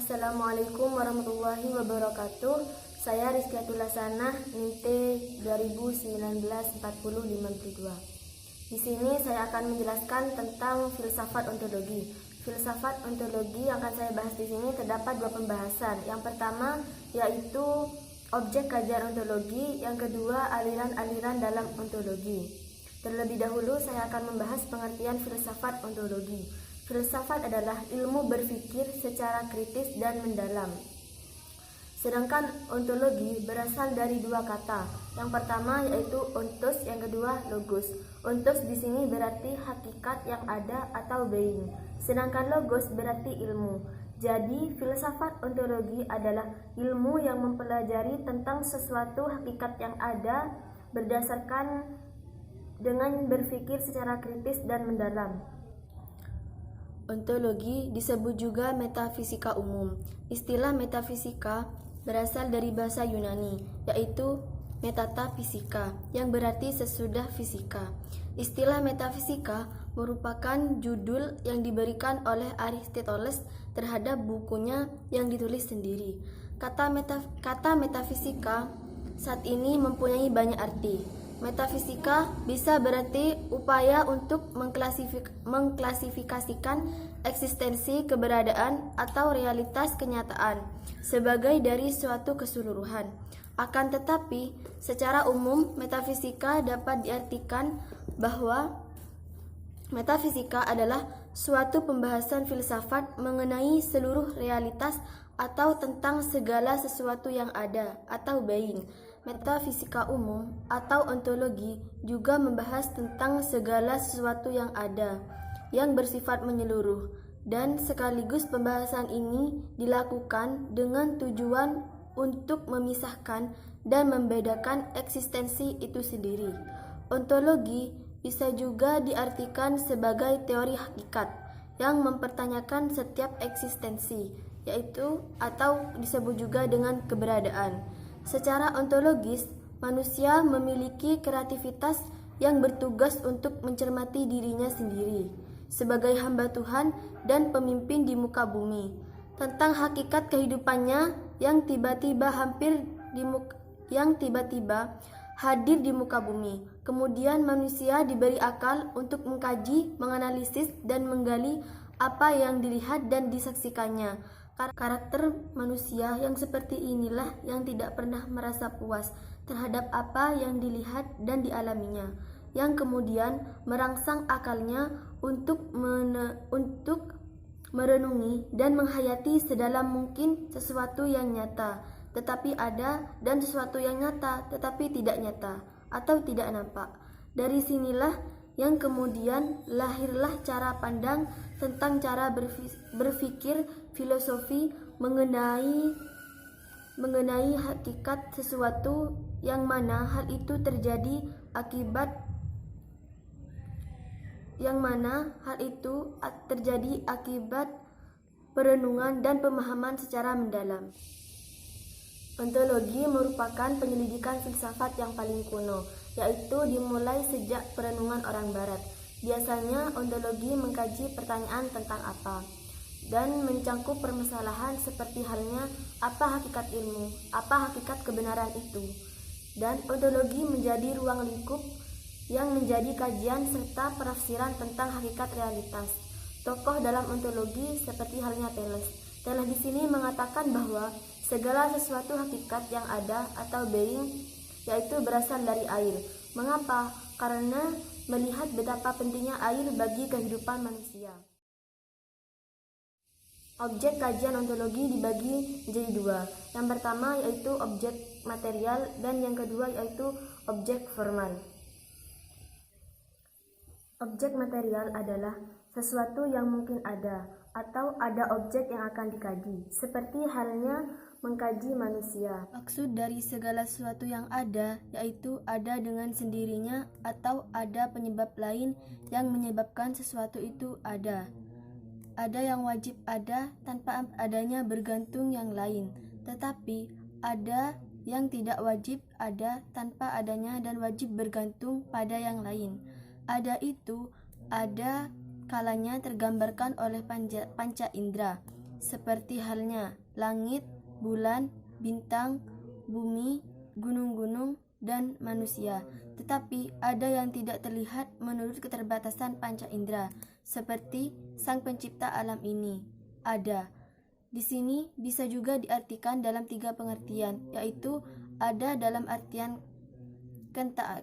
Assalamualaikum warahmatullahi wabarakatuh. Saya Rizkyatul Hasanah, NIMT 2019-4052. Di sini saya akan menjelaskan tentang filsafat ontologi. Filsafat ontologi yang akan saya bahas di sini terdapat dua pembahasan. Yang pertama yaitu objek kajian ontologi, yang kedua aliran-aliran dalam ontologi. Terlebih dahulu saya akan membahas pengertian filsafat ontologi. Filsafat adalah ilmu berpikir secara kritis dan mendalam. Sedangkan ontologi berasal dari dua kata. Yang pertama yaitu ontos, yang kedua logos. Ontos di sini berarti hakikat yang ada atau being. Sedangkan logos berarti ilmu. Jadi filsafat ontologi adalah ilmu yang mempelajari tentang sesuatu hakikat yang ada berdasarkan dengan berpikir secara kritis dan mendalam. Ontologi disebut juga metafisika umum. Istilah metafisika berasal dari bahasa Yunani, yaitu metafisika, yang berarti sesudah fisika. Istilah metafisika merupakan judul yang diberikan oleh Aristoteles terhadap bukunya yang ditulis sendiri. Kata metafisika saat ini mempunyai banyak arti. Metafisika bisa berarti upaya untuk mengklasifikasikan eksistensi, keberadaan, atau realitas kenyataan sebagai dari suatu keseluruhan. Akan tetapi, secara umum metafisika dapat diartikan bahwa metafisika adalah suatu pembahasan filsafat mengenai seluruh realitas atau tentang segala sesuatu yang ada atau being. Metafisika umum atau ontologi juga membahas tentang segala sesuatu yang ada, yang bersifat menyeluruh, dan sekaligus pembahasan ini dilakukan dengan tujuan untuk memisahkan dan membedakan eksistensi itu sendiri. Ontologi bisa juga diartikan sebagai teori hakikat yang mempertanyakan setiap eksistensi, yaitu atau disebut juga dengan keberadaan. Secara ontologis, manusia memiliki kreativitas yang bertugas untuk mencermati dirinya sendiri sebagai hamba Tuhan dan pemimpin di muka bumi, tentang hakikat kehidupannya yang tiba-tiba hadir di muka bumi. Kemudian manusia diberi akal untuk mengkaji, menganalisis, dan menggali apa yang dilihat dan disaksikannya. Karakter manusia yang seperti inilah yang tidak pernah merasa puas terhadap apa yang dilihat dan dialaminya, yang kemudian merangsang akalnya untuk merenungi dan menghayati sedalam mungkin sesuatu yang nyata tetapi ada, dan sesuatu yang nyata tetapi tidak nyata atau tidak nampak. Dari sinilah yang kemudian lahirlah cara pandang tentang cara berpikir filosofi mengenai hakikat sesuatu, yang mana hal itu terjadi akibat perenungan dan pemahaman secara mendalam. Ontologi merupakan penyelidikan filsafat yang paling kuno, yaitu dimulai sejak perenungan orang Barat. Biasanya ontologi mengkaji pertanyaan tentang apa dan mencangkup permasalahan seperti halnya apa hakikat ilmu, apa hakikat kebenaran itu. Dan ontologi menjadi ruang lingkup yang menjadi kajian serta penafsiran tentang hakikat realitas. Tokoh dalam ontologi seperti halnya Thales. Thales di sini mengatakan bahwa segala sesuatu hakikat yang ada atau being yaitu berasal dari air. Mengapa? Karena melihat betapa pentingnya air bagi kehidupan manusia. Objek kajian ontologi dibagi menjadi dua. Yang pertama yaitu objek material dan yang kedua yaitu objek formal. Objek material adalah sesuatu yang mungkin ada atau ada objek yang akan dikaji, seperti halnya mengkaji manusia. Maksud dari segala sesuatu yang ada yaitu ada dengan sendirinya atau ada penyebab lain yang menyebabkan sesuatu itu ada. Ada yang wajib ada tanpa adanya bergantung yang lain, tetapi ada yang tidak wajib ada tanpa adanya dan wajib bergantung pada yang lain. Ada itu ada kalanya tergambarkan oleh panca indera, seperti halnya langit, bulan, bintang, bumi, gunung-gunung, dan manusia. Tetapi ada yang tidak terlihat menurut keterbatasan panca indera, seperti Sang Pencipta alam ini. Ada. Di sini bisa juga diartikan dalam 3 pengertian, yaitu ada dalam artian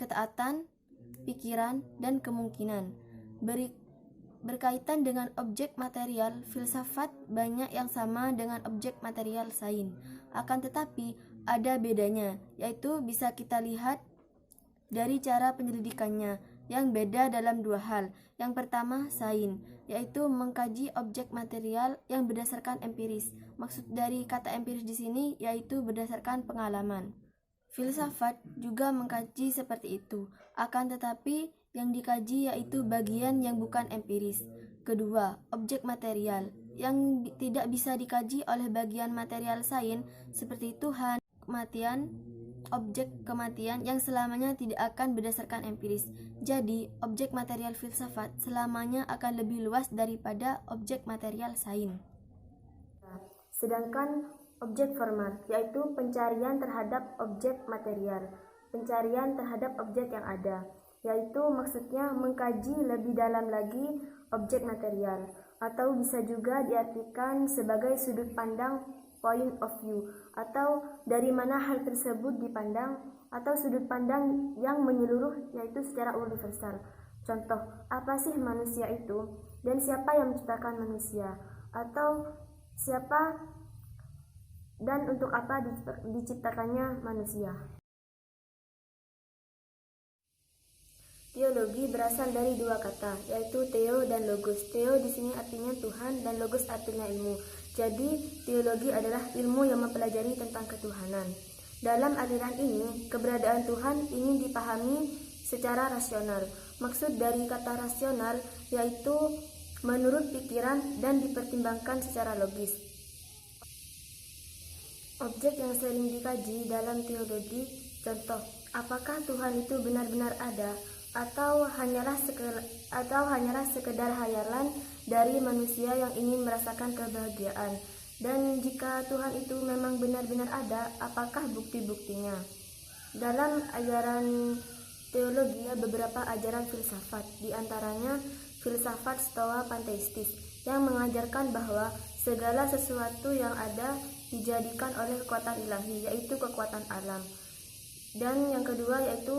ketaatan, pikiran, dan kemungkinan. Berkaitan dengan objek material, filsafat banyak yang sama dengan objek material sains. Akan tetapi ada bedanya, yaitu bisa kita lihat dari cara penyelidikannya yang beda dalam 2 hal. Yang pertama, sains, yaitu mengkaji objek material yang berdasarkan empiris. Maksud dari kata empiris di sini yaitu berdasarkan pengalaman. Filsafat juga mengkaji seperti itu, akan tetapi yang dikaji yaitu bagian yang bukan empiris. Kedua, objek material yang tidak bisa dikaji oleh bagian material sains seperti Tuhan, kematian, objek kematian yang selamanya tidak akan berdasarkan empiris. Jadi, objek material filsafat selamanya akan lebih luas daripada objek material sains. Sedangkan objek formal yaitu pencarian terhadap objek material, pencarian terhadap objek yang ada, yaitu maksudnya mengkaji lebih dalam lagi objek material, atau bisa juga diartikan sebagai sudut pandang, point of view, atau dari mana hal tersebut dipandang, atau sudut pandang yang menyeluruh yaitu secara universal. Contoh, apa sih manusia itu, dan siapa yang menciptakan manusia, atau siapa dan untuk apa diciptakannya manusia. Teologi berasal dari 2 kata, yaitu theo dan logos. Theo di sini artinya Tuhan dan logos artinya ilmu. Jadi, teologi adalah ilmu yang mempelajari tentang ketuhanan. Dalam aliran ini, keberadaan Tuhan ingin dipahami secara rasional. Maksud dari kata rasional yaitu menurut pikiran dan dipertimbangkan secara logis. Objek yang sering dikaji dalam teologi, contoh, apakah Tuhan itu benar-benar ada atau hanyalah sekedar hayalan dari manusia yang ingin merasakan kebahagiaan? Dan jika Tuhan itu memang benar-benar ada, apakah bukti-buktinya? Dalam ajaran teologi ada beberapa ajaran filsafat, di antaranya filsafat Stoa panteistis yang mengajarkan bahwa segala sesuatu yang ada dijadikan oleh kekuatan ilahi, yaitu kekuatan alam. Dan yang kedua yaitu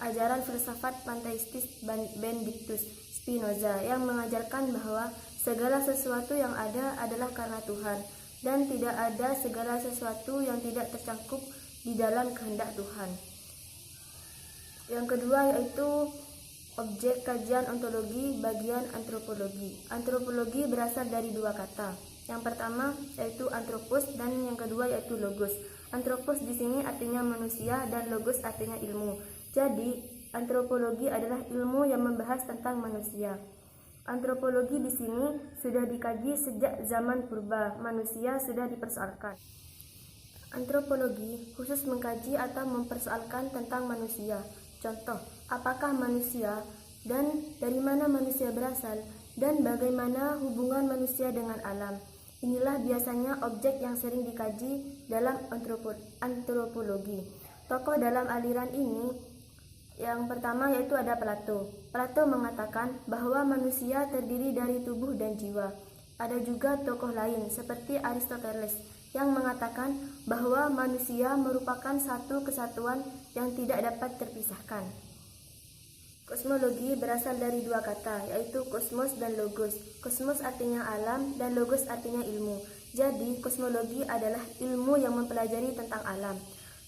ajaran filsafat panteistis Benedictus Spinoza yang mengajarkan bahwa segala sesuatu yang ada adalah karena Tuhan, dan tidak ada segala sesuatu yang tidak tercakup di dalam kehendak Tuhan. Yang kedua yaitu objek kajian ontologi bagian antropologi. Antropologi berasal dari 2 kata. Yang pertama yaitu anthropos dan yang kedua yaitu logos. Anthropos di sini artinya manusia dan logos artinya ilmu. Jadi, antropologi adalah ilmu yang membahas tentang manusia. Antropologi di sini sudah dikaji sejak zaman purba, manusia sudah dipersoalkan. Antropologi khusus mengkaji atau mempersoalkan tentang manusia. Contoh, apakah manusia dan dari mana manusia berasal dan bagaimana hubungan manusia dengan alam. Inilah biasanya objek yang sering dikaji dalam antropologi. Tokoh dalam aliran ini yang pertama yaitu ada Plato. Plato mengatakan bahwa manusia terdiri dari tubuh dan jiwa. Ada juga tokoh lain seperti Aristoteles yang mengatakan bahwa manusia merupakan satu kesatuan yang tidak dapat terpisahkan. Kosmologi berasal dari 2 kata, yaitu kosmos dan logos. Kosmos artinya alam dan logos artinya ilmu. Jadi, kosmologi adalah ilmu yang mempelajari tentang alam.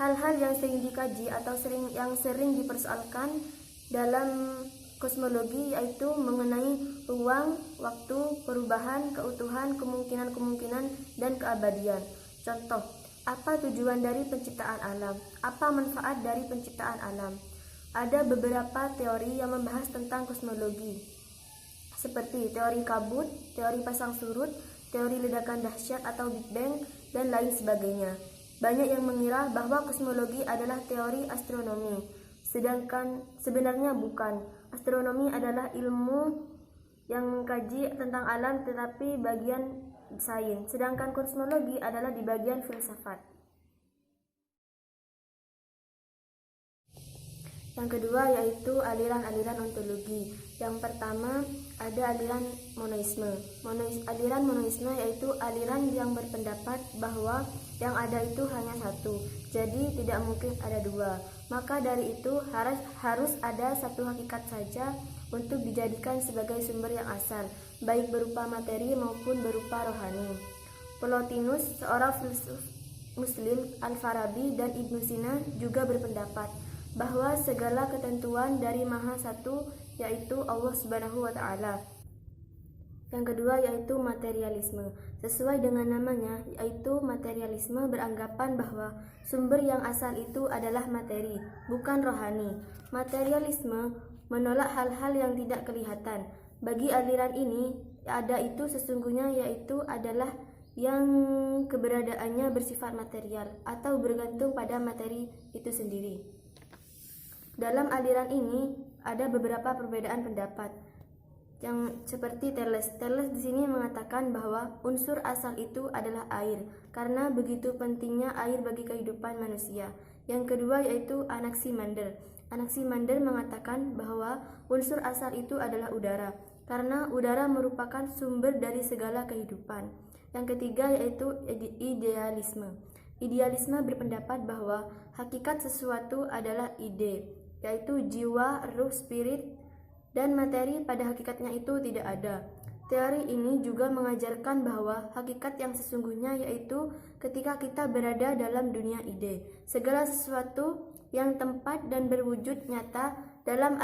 Hal-hal yang sering dikaji atau yang sering dipersoalkan dalam kosmologi yaitu mengenai ruang, waktu, perubahan, keutuhan, kemungkinan-kemungkinan, dan keabadian. Contoh, apa tujuan dari penciptaan alam? Apa manfaat dari penciptaan alam? Ada beberapa teori yang membahas tentang kosmologi, seperti teori kabut, teori pasang surut, teori ledakan dahsyat atau Big Bang, dan lain sebagainya. Banyak yang mengira bahwa kosmologi adalah teori astronomi, sedangkan sebenarnya bukan. Astronomi adalah ilmu yang mengkaji tentang alam, tetapi bagian sains, sedangkan kosmologi adalah di bagian filsafat. Yang kedua yaitu aliran-aliran ontologi. Yang pertama ada aliran monoisme. Aliran monoisme yaitu aliran yang berpendapat bahwa yang ada itu hanya satu, jadi tidak mungkin ada dua. Maka dari itu harus ada satu hakikat saja untuk dijadikan sebagai sumber yang asal, baik berupa materi maupun berupa rohani. Plotinus, seorang filsuf Muslim, Al-Farabi, dan Ibnu Sina juga berpendapat bahwa segala ketentuan dari Maha Satu yaitu Allah Subhanahu wa Ta'ala. Yang kedua yaitu materialisme. Sesuai dengan namanya, yaitu materialisme beranggapan bahwa sumber yang asal itu adalah materi, bukan rohani. Materialisme menolak hal-hal yang tidak kelihatan. Bagi aliran ini, ada itu sesungguhnya yaitu adalah yang keberadaannya bersifat material atau bergantung pada materi itu sendiri. Dalam aliran ini ada beberapa perbedaan pendapat. Yang seperti Thales di sini mengatakan bahwa unsur asal itu adalah air karena begitu pentingnya air bagi kehidupan manusia. Yang kedua yaitu Anaximander. Anaximander mengatakan bahwa unsur asal itu adalah udara karena udara merupakan sumber dari segala kehidupan. Yang ketiga yaitu idealisme. Idealisme berpendapat bahwa hakikat sesuatu adalah ide, yaitu jiwa, ruh, spirit, dan materi pada hakikatnya itu tidak ada. Teori ini juga mengajarkan bahwa hakikat yang sesungguhnya yaitu ketika kita berada dalam dunia ide. Segala sesuatu yang tempat dan berwujud nyata dalam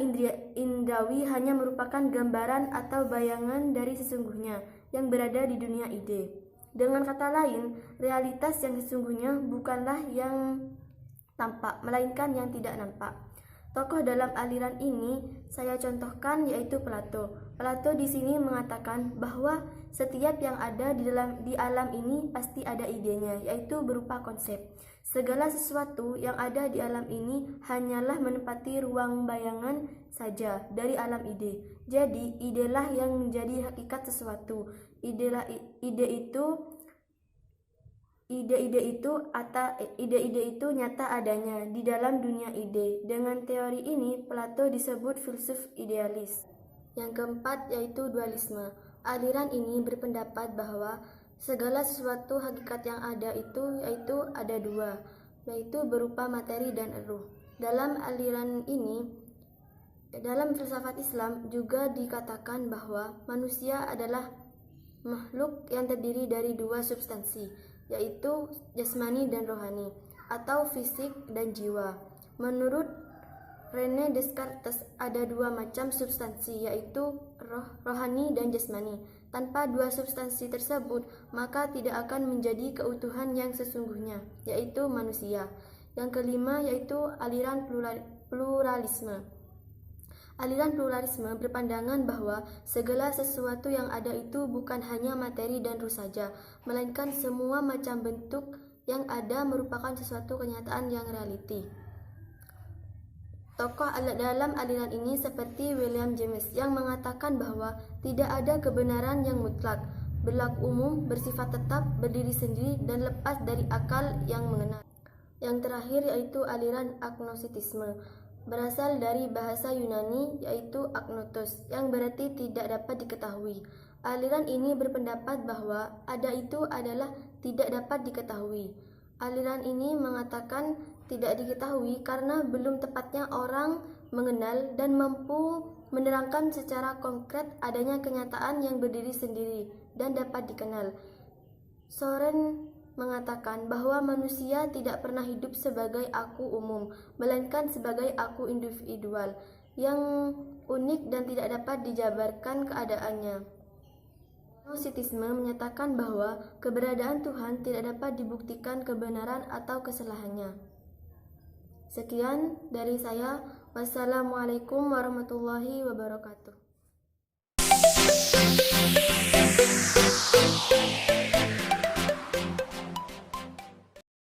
indera indrawi hanya merupakan gambaran atau bayangan dari sesungguhnya yang berada di dunia ide. Dengan kata lain, realitas yang sesungguhnya bukanlah yang tampak, melainkan yang tidak nampak. Tokoh dalam aliran ini saya contohkan yaitu Plato. Plato di sini mengatakan bahwa setiap yang ada di alam ini pasti ada idenya, yaitu berupa konsep. Segala sesuatu yang ada di alam ini hanyalah menempati ruang bayangan saja dari alam ide. Jadi, idelah yang menjadi hakikat sesuatu. Ide-ide itu nyata adanya di dalam dunia ide. Dengan teori ini, Plato disebut filsuf idealis. Yang keempat yaitu dualisme. Aliran ini berpendapat bahwa segala sesuatu hakikat yang ada itu yaitu ada dua, yaitu berupa materi dan ruh. Dalam aliran ini, dalam filsafat Islam juga dikatakan bahwa manusia adalah makhluk yang terdiri dari dua substansi, yaitu jasmani dan rohani, atau fisik dan jiwa. Menurut René Descartes, ada dua macam substansi, yaitu rohani dan jasmani. Tanpa dua substansi tersebut, maka tidak akan menjadi keutuhan yang sesungguhnya, yaitu manusia. Yang kelima yaitu aliran pluralisme. Aliran pluralisme berpandangan bahwa segala sesuatu yang ada itu bukan hanya materi dan ruh saja, melainkan semua macam bentuk yang ada merupakan sesuatu kenyataan yang realiti. Tokoh dalam aliran ini seperti William James yang mengatakan bahwa tidak ada kebenaran yang mutlak, berlaku umum, bersifat tetap, berdiri sendiri, dan lepas dari akal yang mengenal. Yang terakhir yaitu aliran agnosticisme. Berasal dari bahasa Yunani yaitu agnotos yang berarti tidak dapat diketahui. Aliran ini berpendapat bahwa ada itu adalah tidak dapat diketahui. Aliran ini mengatakan tidak diketahui karena belum tepatnya orang mengenal dan mampu menerangkan secara konkret adanya kenyataan yang berdiri sendiri dan dapat dikenal. Soren mengatakan bahwa manusia tidak pernah hidup sebagai aku umum, melainkan sebagai aku individual yang unik dan tidak dapat dijabarkan keadaannya. Gnosticisme menyatakan bahwa keberadaan Tuhan tidak dapat dibuktikan kebenaran atau kesalahannya. Sekian dari saya. Wassalamualaikum warahmatullahi wabarakatuh.